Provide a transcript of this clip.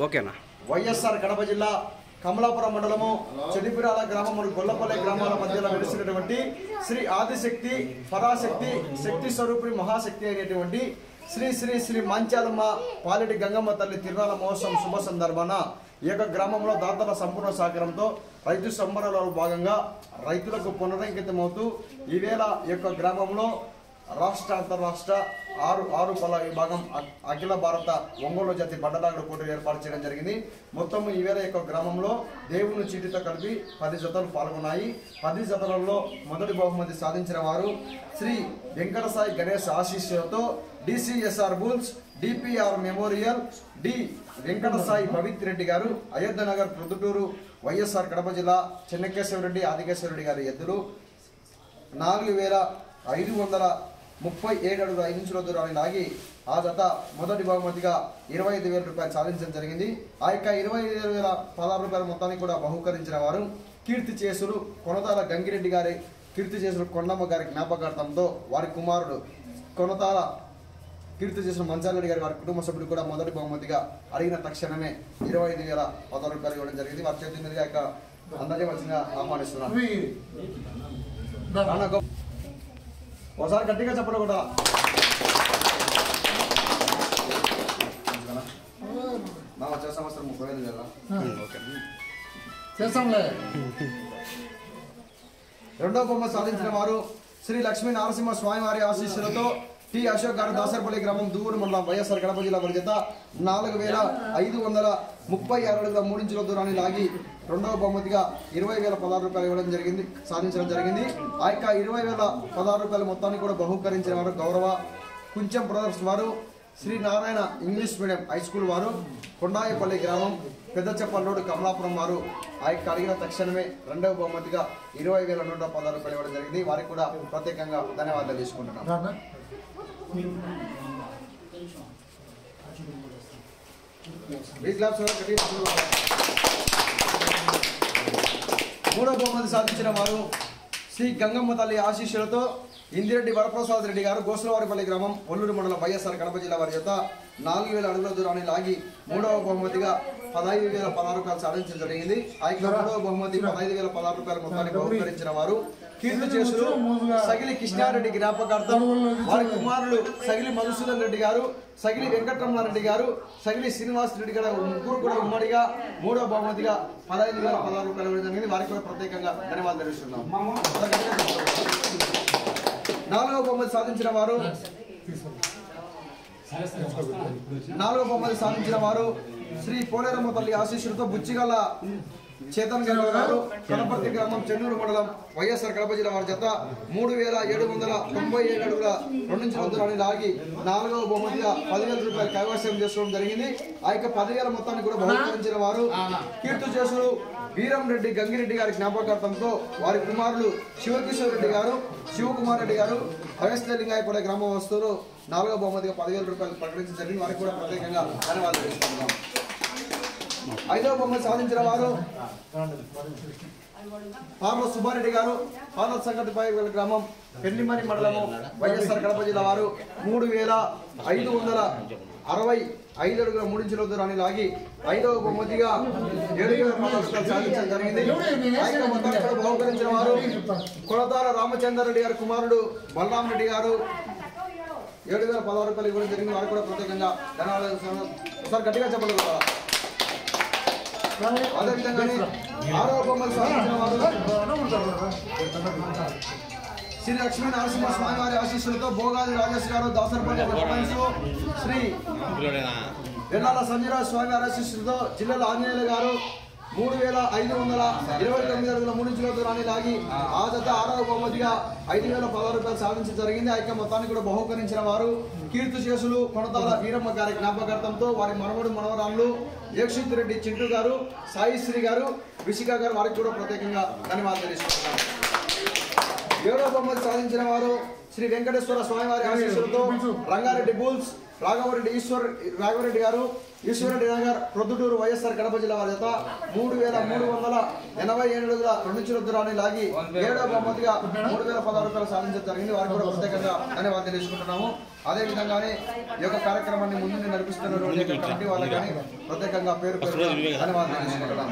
ఓకేనా. వైఎస్ఆర్ కడప జిల్లా కమలాపురం మండలము చెడిపిరాల గ్రామము గొల్లపల్లె గ్రామాల మధ్యలో వెలిసినటువంటి శ్రీ ఆదిశక్తి పరాశక్తి శక్తి స్వరూపిణి మహాశక్తి అయినటువంటి శ్రీ శ్రీ శ్రీ మంచాలమ్మ పాలెటి గంగమ్మ తల్లి తిరునాళ్ళ మహోత్సవం శుభ సందర్భాన ఈ యొక్క గ్రామంలో దాతల సంపూర్ణ సహకారంతో రైతు సంబరాలలో భాగంగా రైతులకు పునరంకితమవుతూ ఈవేళ ఈ యొక్క గ్రామంలో రాష్ట్ర అంతర్రాష్ట్ర ఆరు పళ్ళ విభాగం అఖిల భారత ఒంగోలు జాతి బండలాగుడు పోటీలు ఏర్పాటు చేయడం జరిగింది. మొత్తం ఈవేళ యొక్క గ్రామంలో దేవుని చీటితో కలిపి 10 జతలు పాల్గొన్నాయి. 10 జతలలో మొదటి బహుమతి సాధించిన వారు శ్రీ వెంకట సాయి గణేష్ ఆశీస్సులతో DCSR bulls DPR memorial D Venkata Sai Pavitra Reddy గారు అయోధ్య నగర్ ప్రొద్దుటూరు వైఎస్ఆర్ కడప జిల్లా చెన్నకేశ్వరరెడ్డి ఆదికేశ్వరరెడ్డి గారి ఎద్దులు 4537 అడుగుల 5 ఇంచుల దూరాన్ని లాగి ఆ జత మొదటి బహుమతిగా 25,000 రూపాయలు సాధించడం జరిగింది. ఆ యొక్క 25,016 రూపాయల మొత్తాన్ని కూడా బహుకరించిన వారు కీర్తి చేసులు కొనతాల గంగిరెడ్డి గారి కీర్తి చేసులు కొండమ్మ గారి జ్ఞాపకార్థంతో వారి కుమారుడు కొనతాల కీర్తి చేసిన మంచారెడ్డి గారి వారి కుటుంబ సభ్యులు కూడా మొదటి బహుమతిగా అడిగిన తక్షణమే 25,016 రూపాయలు ఇవ్వడం జరిగింది. వారి చేతి మీదుగా యొక్క అందజేయవలసిందిగా ఆహ్వానిస్తున్నారు. ఒకసారి గట్టిగా చెప్పడం కూడా వచ్చే సంవత్సరం 30,000 కదా. రెండవ బహుమతి సాధించిన వారు శ్రీ లక్ష్మీ నరసింహ స్వామి వారి ఆశీస్సులతో టి అశోక్ గారు దాసరపల్లి గ్రామం దూరు మండలం వైఎస్ఆర్ కడప జిల్లా వారి జత 4,536 అడుగుల 3 ఇంచుల దూరాన్ని లాగి రెండవ బహుమతిగా 20,016 రూపాయలు ఇవ్వడం జరిగింది సాధించడం జరిగింది. ఆ యొక్క 20,016 రూపాయల మొత్తాన్ని కూడా బహుకరించిన వారు గౌరవ కుంచెం బ్రదర్స్ వారు Sri Narayana English medium high school వారు కొండాయపల్లి గ్రామం పెద్దచెప్పల్ రోడ్డు కమలాపురం వారు ఆ యొక్క అడిగిన తక్షణమే రెండవ బహుమతిగా 20,116 రూపాయలు ఇవ్వడం జరిగింది. వారికి కూడా ప్రత్యేకంగా ధన్యవాదాలు తీసుకుంటున్నాం. మూడవ బహుమతి సాధించిన వారు శ్రీ గంగమ్మ తల్లి ఆశీస్సులతో ఇందిరెడ్డి వరప్రసాద్ రెడ్డి గారు గోసులవారిపల్లి గ్రామం ఒల్లూరు మండలం వైఎస్ఆర్ కడప జిల్లా వారి చేత 4,000 అడుగుల దూరాన్ని లాగి మూడవ బహుమతిగా 15,016 రూపాయలు సాధించడం జరిగింది. ఆ యొక్క మూడవ బహుమతి 15,016 రూపాయల మొత్తాన్ని బహుకరించిన వారు కీర్తి చేసులు సగిలి కృష్ణారెడ్డి జ్ఞాపకార్థం వారి కుమారులు సగిలి మధుసూదన్ రెడ్డి గారు సగిలి వెంకటరమణారెడ్డి గారు సగిలి శ్రీనివాస్ రెడ్డి గారు ముగ్గురు కూడా ఉమ్మడిగా మూడవ బహుమతిగా 15,016 రూపాయలు ఇవ్వడం జరిగింది. వారికి కూడా ప్రత్యేకంగా ధన్యవాదాలు తెలుస్తున్నాం. నాలుగవ బహుమతి సాధించిన వారు శ్రీ పోలేరమ్మ తల్లి ఆశీస్సులతో బుచ్చిగల్ల చేతన్ గారు కనపర్తి గ్రామం చెన్నూరు మండలం వైఎస్ఆర్ కడప జిల్లా వారి జత 3,797 అడుగుల 2 ఇంచుల దూరాన్ని లాగి నాలుగవ బహుమతిగా 10,000 రూపాయలు కైవసం చేసుకోవడం జరిగింది. ఆ యొక్క 10,000 మొత్తాన్ని కూడా బహుకరించిన వారు కీర్తి చేసులు వీరం రెడ్డి గంగిరెడ్డి గారి జ్ఞాపకార్థంతో వారి కుమారులు శివకిషోర్ రెడ్డి గారు శివకుమార్ రెడ్డి గారు అగస్త్యలింగాయపల్లి గ్రామ వస్తువులు నాలుగవ బహుమతిగా 10,000 రూపాయలు ప్రకటించడం జరిగింది. వారికి కూడా ప్రత్యేకంగా ధన్యవాదాలు తెలుసుకుంటున్నాం. ఐదవ బహుమతి సాధించిన వారు పార్ల సుబ్బారెడ్డి గారు పార్ల సంగతిపై గ్రామం పెళ్లిమని మండలము వైఎస్ఆర్ కడప జిల్లా వారు 3,565 అడుగుల 3 ఇంచుల దూరాన్ని లాగి ఐదవ బహుమతిగా 7,000 సాధించడం జరిగింది. బహుకరించిన వారు కొనతాల రామచంద్ర రెడ్డి గారి కుమారుడు బలరాం రెడ్డి గారు 7,016 రూపాయలు ఇవ్వడం జరిగింది. వారు కూడా ప్రత్యేకంగా ధన్యవాదాలు. ఒకసారి గట్టిగా చెప్పలేదు కదా. అదేవిధంగానే ఆరవ బహుమతి సాధించిన వారు శ్రీ లక్ష్మీ నరసింహ స్వామి వారి ఆశీస్సులతో భోగాది రాజేష్ గారు దాసరపల్లి శ్రీ వెల్లాల సంజయరాజు స్వామి వారి ఆశీస్సులతో జిల్లాల ఆంజనేయులు గారు 3,529 అడుగుల 3 ఇంచుల దూరాన్ని లాగి ఆ జత ఆరవ బహుమతిగా 5,016 రూపాయలు సాధించడం జరిగింది. ఆ యొక్క మొత్తాన్ని కూడా బహుకరించిన వారు కీర్తి చేసులు కొనతాల వీరమ్మ గారి జ్ఞాపకార్థంతో వారి మనవడు మనవరాళ్ళు యక్షిత్ రెడ్డి చింటూ గారు సాయిశ్రీ గారు విశిక గారు వారికి కూడా ప్రత్యేకంగా ధన్యవాదాలు తెలుసుకుంటున్నారు. ఏడవ బహుమతి సాధించిన వారు శ్రీ వెంకటేశ్వర స్వామి వారి ఆశీస్సులతో రంగారెడ్డి బుల్స్ రాఘవరెడ్డి గారు ఈశ్వరరెడ్డి నగర్ ప్రొద్దుటూరు వైఎస్ఆర్ కడప జిల్లా వారి జత 3387 అడుగుల 2 చిరుల దూరాన్ని లాగి 7వ బహుమతిగా 3016 రూపాయలు సాధించడం జరిగింది. వారికి కూడా ప్రత్యేకంగా ధన్యవాదాలు తెలుసుకుంటున్నాము. అదే విధంగానే ఈ యొక్క కార్యక్రమాన్ని ముందు నడిపిస్తున్నటువంటి కమిటీ వాళ్ళకి ప్రత్యేకంగా పేరు ధన్యవాదాలు తెలుసుకుంటున్నాము.